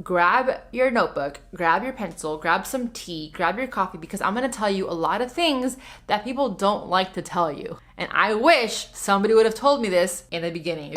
grab your notebook, grab your pencil, grab some tea, grab your coffee, because I'm gonna tell you a lot of things that people don't like to tell you. And I wish somebody would have told me this in the beginning.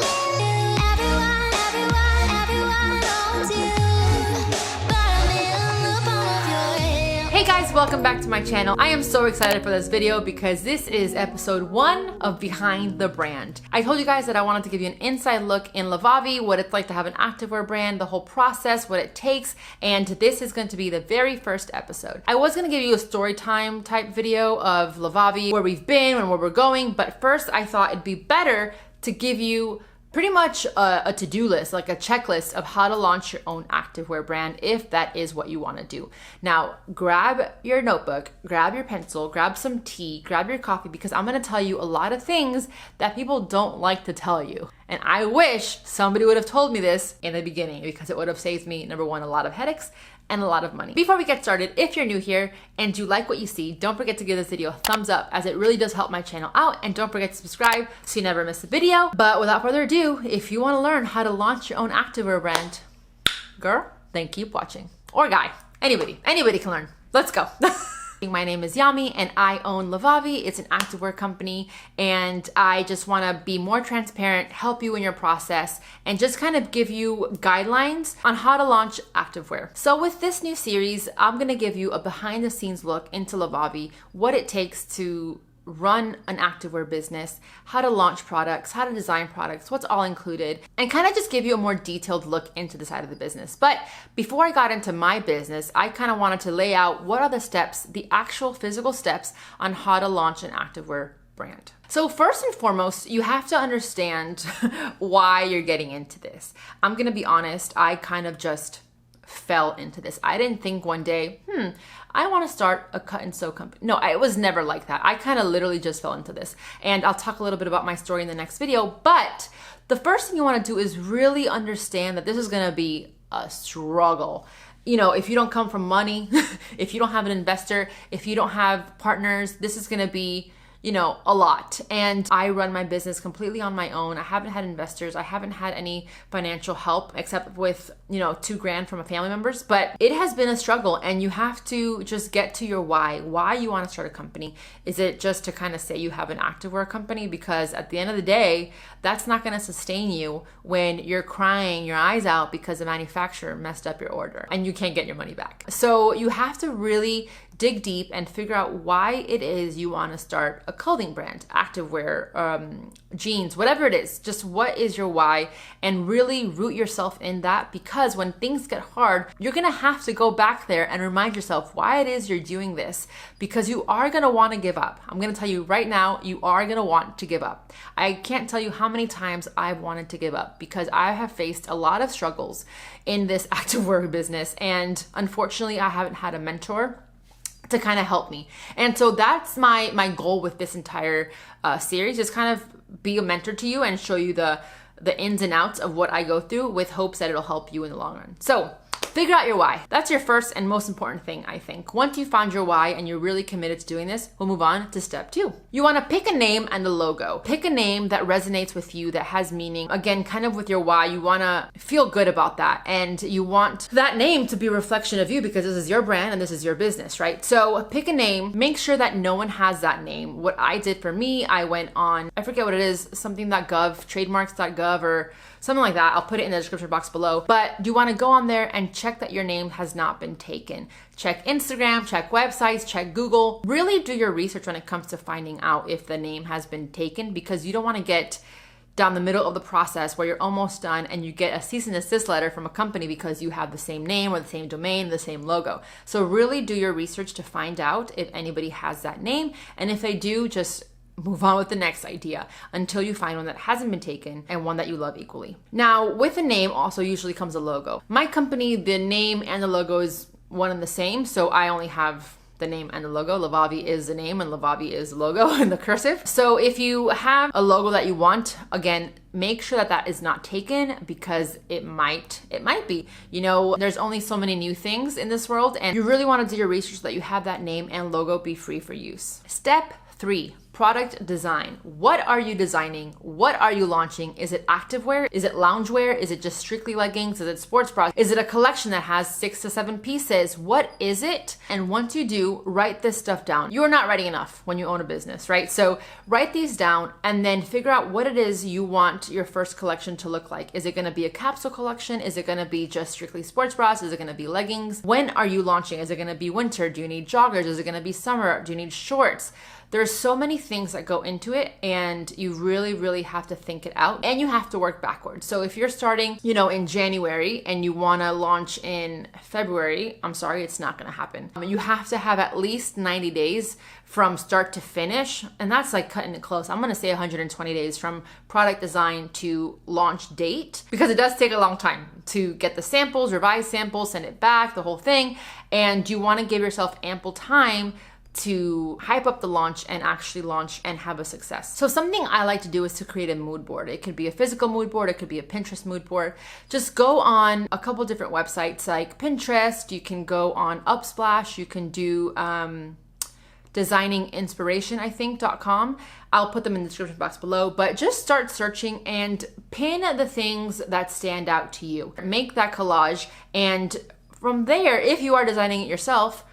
Hey guys, welcome back to my channel. I am so excited for this video because this is episode 1 of Behind the Brand. I told you guys that I wanted to give you an inside look in Lavavi, what it's like to have an activewear brand, the whole process, what it takes, and this is going to be the very first episode. I was going to give you a story time type video of Lavavi, where we've been and where we're going, but first I thought it'd be better to give you pretty much a to-do list, like a checklist of how to launch your own activewear brand if that is what you want to do. Now, grab your notebook, grab your pencil, grab some tea, grab your coffee, because I'm going to tell you a lot of things that people don't like to tell you. And I wish somebody would have told me this in the beginning because it would have saved me, number one, a lot of headaches and a lot of money. Before we get started, if you're new here and you like what you see, don't forget to give this video a thumbs up, as it really does help my channel out, and don't forget to subscribe so you never miss a video. But without further ado, if you want to learn how to launch your own activewear brand, girl, then keep watching. Or guy, anybody can learn. Let's go. My name is Yami and I own Lavavi. It's an activewear company, and I just want to be more transparent, help you in your process, and just kind of give you guidelines on how to launch activewear. So with this new series, I'm going to give you a behind the scenes look into Lavavi, what it takes to run an activewear business, how to launch products, how to design products, what's all included, and kind of just give you a more detailed look into the side of the business. But before I got into my business, I kind of wanted to lay out what are the steps, the actual physical steps on how to launch an activewear brand. So first and foremost, you have to understand why you're getting into this. I'm gonna be honest, I kind of just fell into this. I didn't think one day, I want to start a cut and sew company. No, it was never like that. I kind of literally just fell into this. And I'll talk a little bit about my story in the next video. But the first thing you want to do is really understand that this is going to be a struggle. You know, if you don't come from money, if you don't have an investor, if you don't have partners, this is going to be, you know, a lot. And I run my business completely on my own. I haven't had investors. I haven't had any financial help except with, you know, $2,000 from a family members, but it has been a struggle, and you have to just get to your why you want to start a company. Is it just to kind of say you have an activewear company? Because at the end of the day, that's not going to sustain you when you're crying your eyes out because the manufacturer messed up your order and you can't get your money back. So you have to really dig deep and figure out why it is you want to start a clothing brand, activewear, jeans, whatever it is. Just what is your why, and really root yourself in that, because when things get hard, you're going to have to go back there and remind yourself why it is you're doing this, because you are going to want to give up. I'm going to tell you right now, you are going to want to give up. I can't tell you how many times I've wanted to give up because I have faced a lot of struggles in this activewear business, and unfortunately, I haven't had a mentor to kind of help me. And so that's my goal with this entire series, is kind of be a mentor to you and show you the ins and outs of what I go through, with hopes that it'll help you in the long run. So figure out your why. That's your first and most important thing, I think. Once you found your why and you're really committed to doing this, we'll move on to step 2. You want to pick a name and a logo. Pick a name that resonates with you, that has meaning. Again, kind of with your why, you want to feel good about that, and you want that name to be a reflection of you, because this is your brand and this is your business, right? So pick a name. Make sure that no one has that name. What I did for me, I went on, I forget what it is, something.gov, trademarks.gov or something like that. I'll put it in the description box below. But you want to go on there and check that your name has not been taken. Check Instagram, check websites, check Google. Really do your research when it comes to finding out if the name has been taken, because you don't want to get down the middle of the process where you're almost done and you get a cease and desist letter from a company because you have the same name or the same domain, the same logo. So really do your research to find out if anybody has that name. And if they do, just move on with the next idea until you find one that hasn't been taken and one that you love equally. Now, with a name also usually comes a logo. My company, the name and the logo is one and the same, so I only have the name and the logo. Lavavi is the name and Lavavi is the logo in the cursive. So if you have a logo that you want, again, make sure that that is not taken, because it might be. You know, there's only so many new things in this world, and you really want to do your research so that you have that name and logo be free for use. Step 3, product design. What are you designing? What are you launching? Is it activewear? Is it loungewear? Is it just strictly leggings? Is it sports bras? Is it a collection that has 6 to 7 pieces? What is it? And once you do, write this stuff down. You're not writing enough when you own a business, right? So write these down and then figure out what it is you want your first collection to look like. Is it gonna be a capsule collection? Is it gonna be just strictly sports bras? Is it gonna be leggings? When are you launching? Is it gonna be winter? Do you need joggers? Is it gonna be summer? Do you need shorts? There's so many things that go into it, and you really, really have to think it out, and you have to work backwards. So if you're starting, in January and you want to launch in February, I'm sorry, it's not going to happen. You have to have at least 90 days from start to finish, and that's like cutting it close. I'm going to say 120 days from product design to launch date, because it does take a long time to get the samples, revise samples, send it back, the whole thing, and you want to give yourself ample time to hype up the launch and actually launch and have a success. So something I like to do is to create a mood board. It could be a physical mood board, it could be a Pinterest mood board. Just go on a couple different websites like Pinterest, you can go on Upsplash, you can do designinginspiration.com. I'll put them in the description box below, but just start searching and pin the things that stand out to you. Make that collage, and from there, if you are designing it yourself,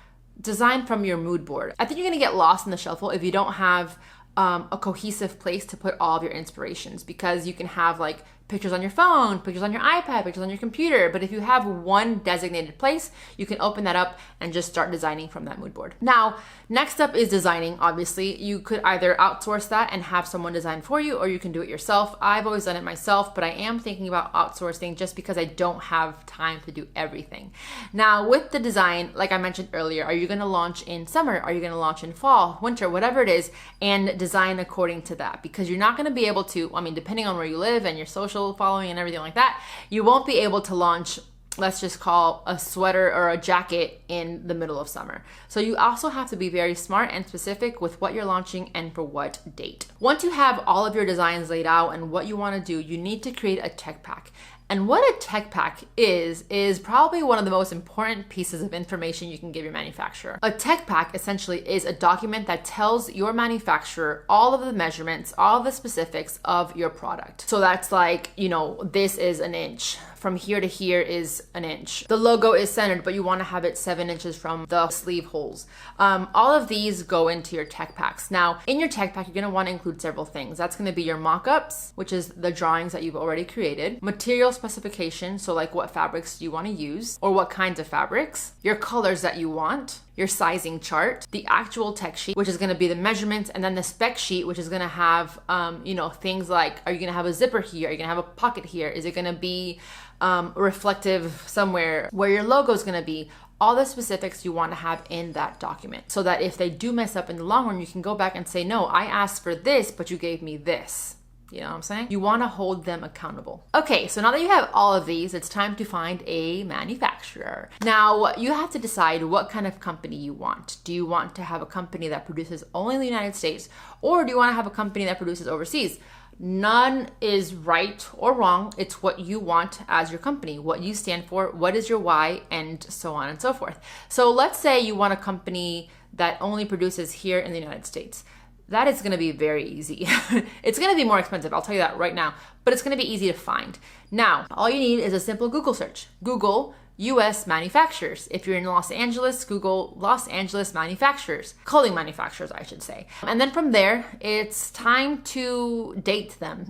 design from your mood board. I think you're gonna get lost in the shuffle if you don't have a cohesive place to put all of your inspirations, because you can have like pictures on your phone, pictures on your iPad, pictures on your computer. But if you have one designated place, you can open that up and just start designing from that mood board. Now, next up is designing. Obviously, you could either outsource that and have someone design for you, or you can do it yourself. I've always done it myself, but I am thinking about outsourcing just because I don't have time to do everything. Now, with the design, like I mentioned earlier, are you gonna launch in summer? Are you gonna launch in fall, winter, whatever it is, and design according to that? Because you're not gonna be able to, depending on where you live and your social following and everything like that, you won't be able to launch, let's just call a sweater or a jacket in the middle of summer. So you also have to be very smart and specific with what you're launching and for what date. Once you have all of your designs laid out and what you want to do, you need to create a tech pack. And what a tech pack is probably one of the most important pieces of information you can give your manufacturer. A tech pack essentially is a document that tells your manufacturer all of the measurements, all of the specifics of your product. So that's like, this is an inch. From here to here is an inch. The logo is centered, but you want to have it 7 inches from the sleeve holes. All of these go into your tech packs. Now, in your tech pack, you're going to want to include several things. That's going to be your mock-ups, which is the drawings that you've already created, material specification, so like what fabrics you want to use or what kinds of fabrics, your colors that you want, your sizing chart, the actual tech sheet, which is going to be the measurements, and then the spec sheet, which is going to have, things like, are you going to have a zipper here? Are you going to have a pocket here? Is it going to be reflective somewhere where your logo is going to be? All the specifics you want to have in that document, so that if they do mess up in the long run, you can go back and say, no, I asked for this, but you gave me this. You know what I'm saying? You want to hold them accountable. Okay, so now that you have all of these, it's time to find a manufacturer. Now, you have to decide what kind of company you want. Do you want to have a company that produces only in the United States, or do you want to have a company that produces overseas? None is right or wrong. It's what you want as your company, what you stand for, what is your why, and so on and so forth. So let's say you want a company that only produces here in the United States. That is going to be very easy. It's going to be more expensive, I'll tell you that right now, but it's going to be easy to find. Now, all you need is a simple Google search. Google US manufacturers. If you're in Los Angeles, Google Los Angeles manufacturers, clothing manufacturers, I should say. And then from there, it's time to date them.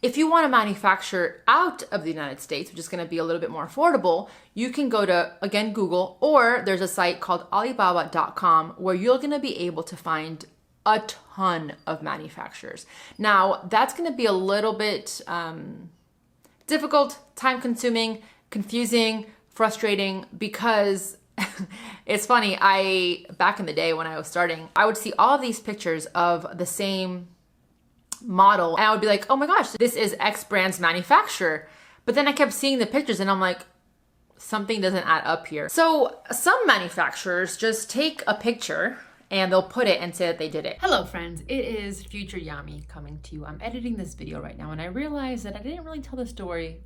If you want to manufacture out of the United States, which is going to be a little bit more affordable, you can go to, again, Google, or there's a site called Alibaba.com where you're going to be able to find a ton of manufacturers. Now, that's going to be a little bit difficult, time-consuming, confusing, frustrating, because it's funny, back in the day when I was starting, I would see all of these pictures of the same model, and I would be like, oh my gosh, this is X brand's manufacturer. But then I kept seeing the pictures and I'm like, something doesn't add up here. So some manufacturers just take a picture and they'll put it and say that they did it. Hello friends, it is future Yami coming to you. I'm editing this video right now and I realized that I didn't really tell the story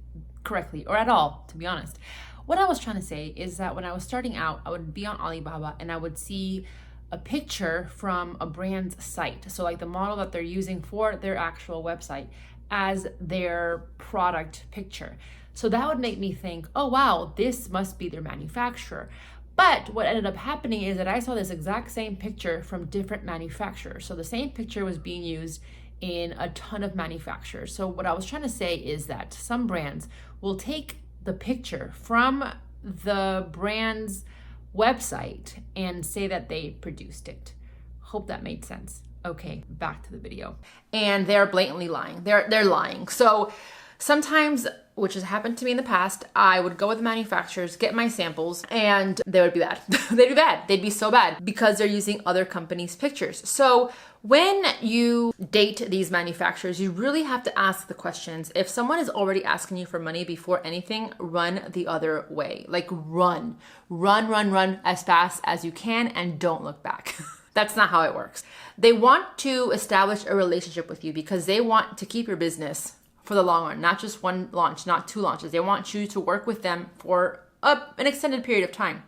correctly, or at all, to be honest. What I was trying to say is that when I was starting out, I would be on Alibaba and I would see a picture from a brand's site. So like the model that they're using for their actual website as their product picture. So that would make me think, oh wow, this must be their manufacturer. But what ended up happening is that I saw this exact same picture from different manufacturers. So the same picture was being used in a ton of manufacturers. So what I was trying to say is that some brands will take the picture from the brand's website and say that they produced it. Hope that made sense. Okay, back to the video. And they're blatantly lying. They're lying. So sometimes, which has happened to me in the past, I would go with the manufacturers, get my samples, and they would be bad. They'd be bad. They'd be so bad because they're using other companies' pictures. So when you date these manufacturers, you really have to ask the questions. If someone is already asking you for money before anything, run the other way. Like run as fast as you can and don't look back. That's not how it works. They want to establish a relationship with you because they want to keep your business for the long run, not just one launch, not two launches. They want you to work with them for an extended period of time.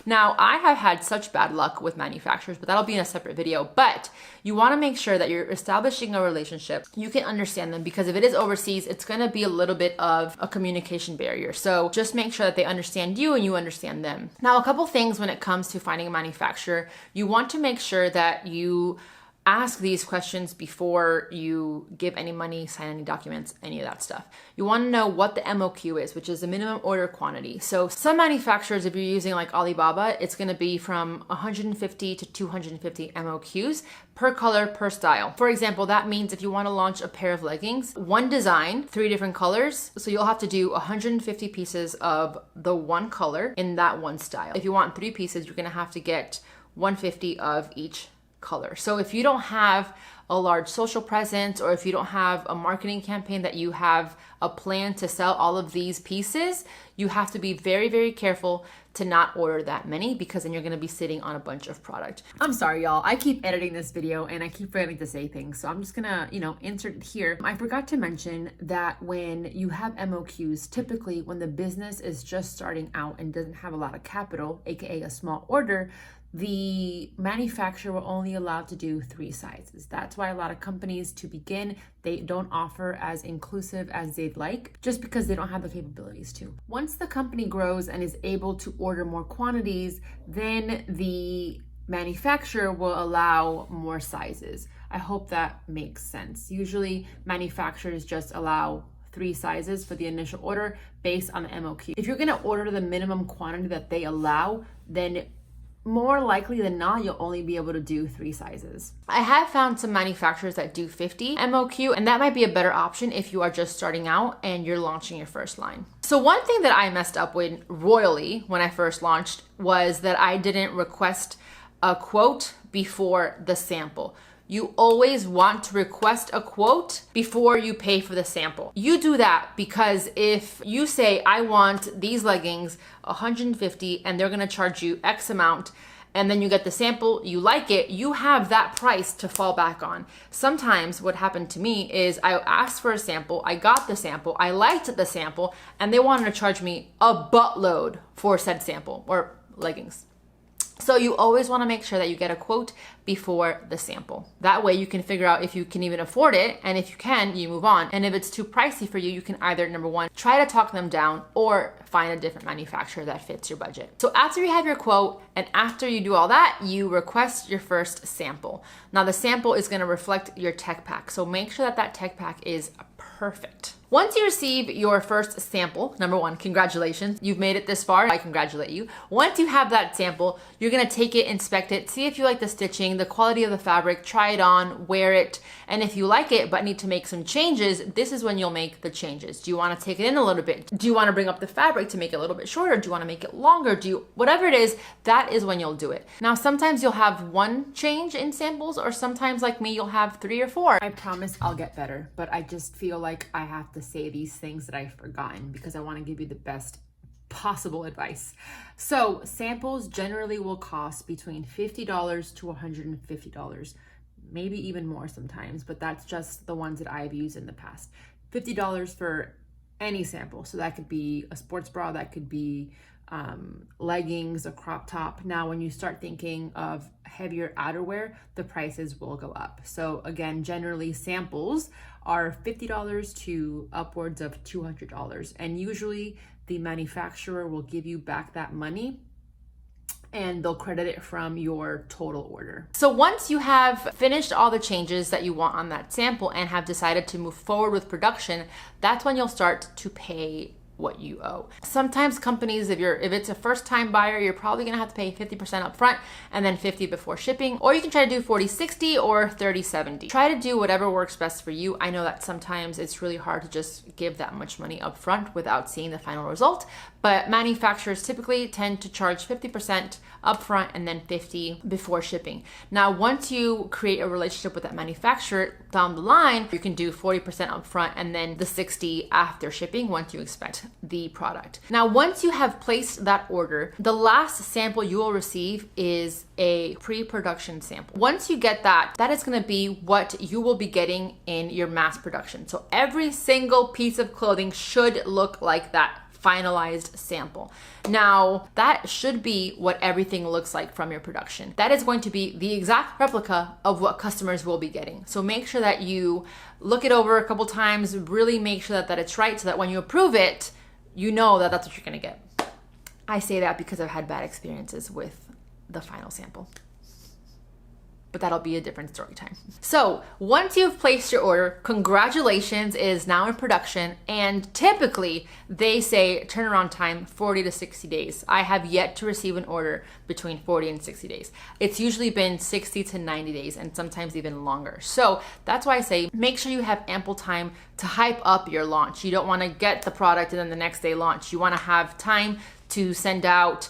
Now, I have had such bad luck with manufacturers, but that'll be in a separate video. But you want to make sure that you're establishing a relationship. You can understand them because if it is overseas, it's going to be a little bit of a communication barrier. So just make sure that they understand you and you understand them. Now, a couple things when it comes to finding a manufacturer, you want to make sure that you ask these questions before you give any money, sign any documents, any of that stuff. You want to know what the MOQ is, which is the minimum order quantity. So some manufacturers, if you're using like Alibaba, it's going to be from 150 to 250 MOQs per color, per style. For example, that means if you want to launch a pair of leggings, one design, 3 different colors. So you'll have to do 150 pieces of the one color in that one style. If you want 3 pieces, you're going to have to get 150 of each color. So if you don't have a large social presence, or if you don't have a marketing campaign that you have a plan to sell all of these pieces, you have to be very, very careful to not order that many because then you're going to be sitting on a bunch of product. I'm sorry, y'all. I keep editing this video and I keep forgetting to say things. So I'm just gonna, insert it here. I forgot to mention that when you have MOQs, typically when the business is just starting out and doesn't have a lot of capital, aka a small order, the manufacturer will only allow to do 3 sizes. That's why a lot of companies, to begin, they don't offer as inclusive as they'd like, just because they don't have the capabilities to. Once the company grows and is able to order more quantities, then the manufacturer will allow more sizes. I hope that makes sense. Usually manufacturers just allow 3 sizes for the initial order based on the MOQ. If you're gonna order the minimum quantity that they allow, then more likely than not, you'll only be able to do 3 sizes. I have found some manufacturers that do 50 MOQ, and that might be a better option if you are just starting out and you're launching your first line. So one thing that I messed up with royally when I first launched was that I didn't request a quote before the sample. You always want to request a quote before you pay for the sample. You do that because if you say, I want these leggings 150 and they're gonna charge you X amount, and then you get the sample, you like it, you have that price to fall back on. Sometimes what happened to me is I asked for a sample, I got the sample, I liked the sample, and they wanted to charge me a buttload for said sample or leggings. So you always want to make sure that you get a quote before the sample. That way you can figure out if you can even afford it, and if you can, you move on. And if it's too pricey for you, you can either, number one, try to talk them down or find a different manufacturer that fits your budget. So after you have your quote and after you do all that, you request your first sample. Now the sample is going to reflect your tech pack. So make sure that that tech pack is perfect. Once you receive your first sample, number one, congratulations. You've made it this far. I congratulate you. Once you have that sample, you're gonna take it, inspect it, see if you like the stitching, the quality of the fabric, try it on, wear it. And if you like it but need to make some changes, this is when you'll make the changes. Do you wanna take it in a little bit? Do you wanna bring up the fabric to make it a little bit shorter? Do you wanna make it longer? Whatever it is, that is when you'll do it. Now, sometimes you'll have one change in samples, or sometimes like me, you'll have 3 or 4. I promise I'll get better, but I just feel like I have to say these things that I've forgotten because I want to give you the best possible advice. So samples generally will cost between $50 to $150, maybe even more sometimes, but that's just the ones that I've used in the past. $50 for any sample. So that could be a sports bra, that could be leggings, a crop top. Now, when you start thinking of heavier outerwear, the prices will go up. So again, generally samples are $50 to upwards of $200. And usually the manufacturer will give you back that money and they'll credit it from your total order. So once you have finished all the changes that you want on that sample and have decided to move forward with production, that's when you'll start to pay what you owe. Sometimes companies, if it's a first time buyer, you're probably gonna have to pay 50% up front and then 50 before shipping, or you can try to do 40-60 or 30-70. Try to do whatever works best for you. I know that sometimes it's really hard to just give that much money up front without seeing the final result, but manufacturers typically tend to charge 50% upfront and then 50 before shipping. Now, once you create a relationship with that manufacturer down the line, you can do 40% upfront and then the 60 after shipping once you expect the product. Now, once you have placed that order, the last sample you will receive is a pre-production sample. Once you get that, that is going to be what you will be getting in your mass production. So every single piece of clothing should look like that finalized sample. Now, that should be what everything looks like from your production. That is going to be the exact replica of what customers will be getting. So make sure that you look it over a couple times, really make sure that it's right so that when you approve it, you know that that's what you're gonna get. I say that because I've had bad experiences with the final sample, but that'll be a different story time. So once you've placed your order, congratulations, it is now in production. And typically they say turnaround time 40 to 60 days. I have yet to receive an order between 40 and 60 days. It's usually been 60 to 90 days and sometimes even longer. So that's why I say make sure you have ample time to hype up your launch. You don't wanna get the product and then the next day launch. You wanna have time to send out,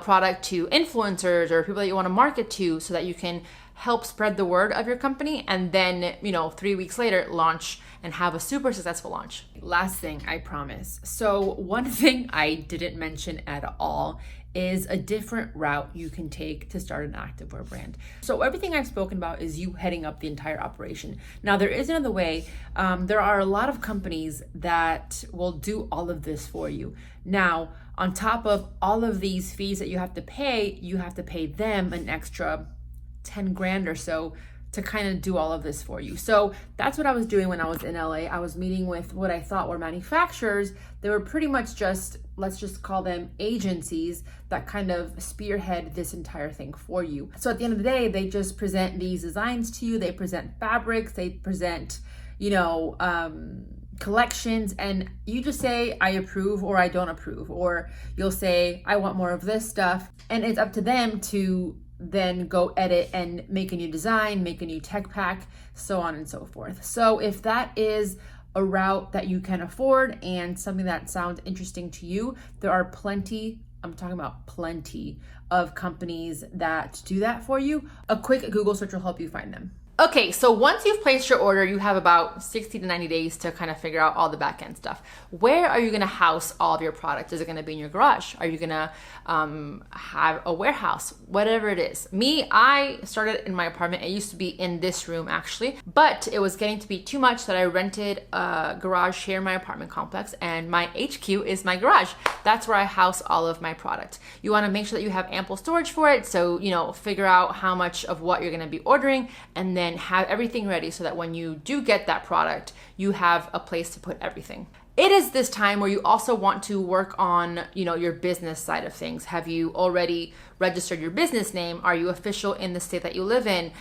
product to influencers or people that you wanna market to so that you can help spread the word of your company, and then 3 weeks later launch and have a super successful launch. Last thing, I promise. So one thing I didn't mention at all is a different route you can take to start an activewear brand. So everything I've spoken about is you heading up the entire operation. Now there is another way. There are a lot of companies that will do all of this for you. Now, on top of all of these fees that you have to pay them an extra 10 grand or so to kind of do all of this for you. So that's what I was doing when I was in LA. I was meeting with what I thought were manufacturers. They were pretty much just, let's just call them agencies that kind of spearhead this entire thing for you. So at the end of the day, they just present these designs to you. They present fabrics, they present, collections, and you just say, I approve or I don't approve, or you'll say, I want more of this stuff. And it's up to them to then go edit and make a new design, make a new tech pack, so on and so forth. So if that is a route that you can afford and something that sounds interesting to you, there are plenty, I'm talking about plenty of companies that do that for you. A quick Google search will help you find them. Okay, so once you've placed your order, you have about 60 to 90 days to kind of figure out all the back end stuff. Where are you gonna house all of your products? Is it gonna be in your garage? Are you gonna have a warehouse? Whatever it is. Me, I started in my apartment. It used to be in this room actually, but it was getting to be too much that I rented a garage here in my apartment complex, and my HQ is my garage. That's where I house all of my product. You wanna make sure that you have ample storage for it, so figure out how much of what you're gonna be ordering, and then have everything ready so that when you do get that product, you have a place to put everything. It is this time where you also want to work on, your business side of things. Have you already registered your business name? Are you official in the state that you live in?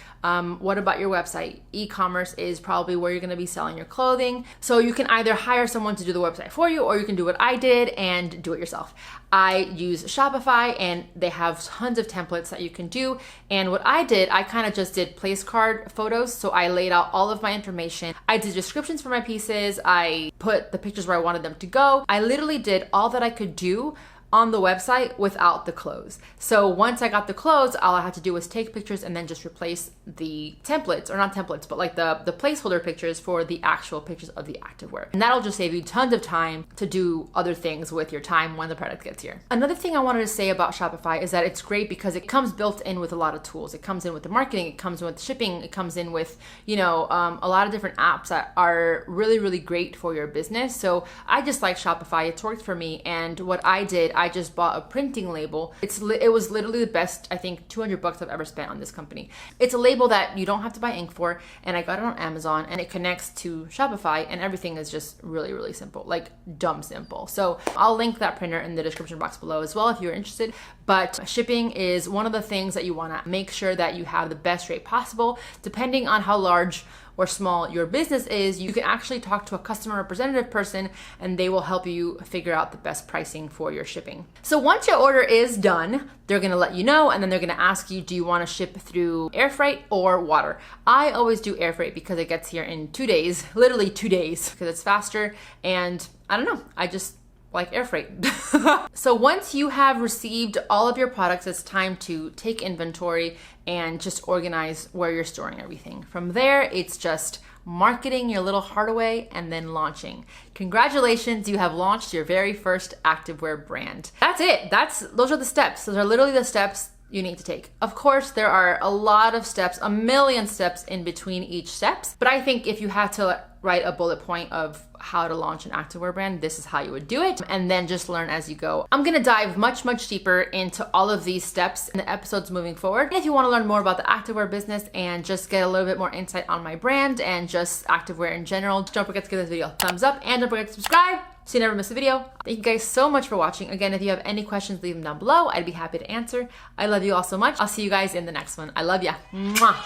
What about your website? E-commerce is probably where you're gonna be selling your clothing. So you can either hire someone to do the website for you, or you can do what I did and do it yourself. I use Shopify and they have tons of templates that you can do. And what I did, I kind of just did place card photos. So I laid out all of my information. I did descriptions for my pieces. I put the pictures where I wanted them to go. I literally did all that I could do on the website without the clothes. So once I got the clothes, all I had to do was take pictures and then just replace the templates, or not templates, but like the placeholder pictures for the actual pictures of the activewear. And that'll just save you tons of time to do other things with your time when the product gets here. Another thing I wanted to say about Shopify is that it's great because it comes built in with a lot of tools. It comes in with the marketing, it comes in with shipping, it comes in with, a lot of different apps that are really, really great for your business. So I just like Shopify. It's worked for me. And what I did, I I just bought a printing label. It was literally the best, I think, $200 I've ever spent on this company. It's a label that you don't have to buy ink for, and I got it on Amazon, and it connects to Shopify, and everything is just really, really simple, like dumb simple. So I'll link that printer in the description box below as well if you're interested. But shipping is one of the things that you want to make sure that you have the best rate possible. Depending on how large or small your business is, you can actually talk to a customer representative person and they will help you figure out the best pricing for your shipping. So once your order is done, they're gonna let you know, and then they're gonna ask you, do you wanna ship through air freight or water? I always do air freight because it gets here in 2 days, literally 2 days, because it's faster, and I don't know, I just like air freight. So once you have received all of your products, it's time to take inventory and just organize where you're storing everything. From there, it's just marketing your little heart away and then launching. Congratulations, you have launched your very first activewear brand. That's it. Those are the steps. Those are literally the steps you need to take. Of course, there are a lot of steps, a million steps in between each steps, but I think if you had to write a bullet point of how to launch an activewear brand, this is how you would do it, and then just learn as you go. I'm gonna dive much, much deeper into all of these steps in the episodes moving forward. If you wanna learn more about the activewear business and just get a little bit more insight on my brand and just activewear in general, don't forget to give this video a thumbs up and don't forget to subscribe so you never miss a video. Thank you guys so much for watching. Again, if you have any questions, leave them down below. I'd be happy to answer. I love you all so much. I'll see you guys in the next one. I love ya. Mwah.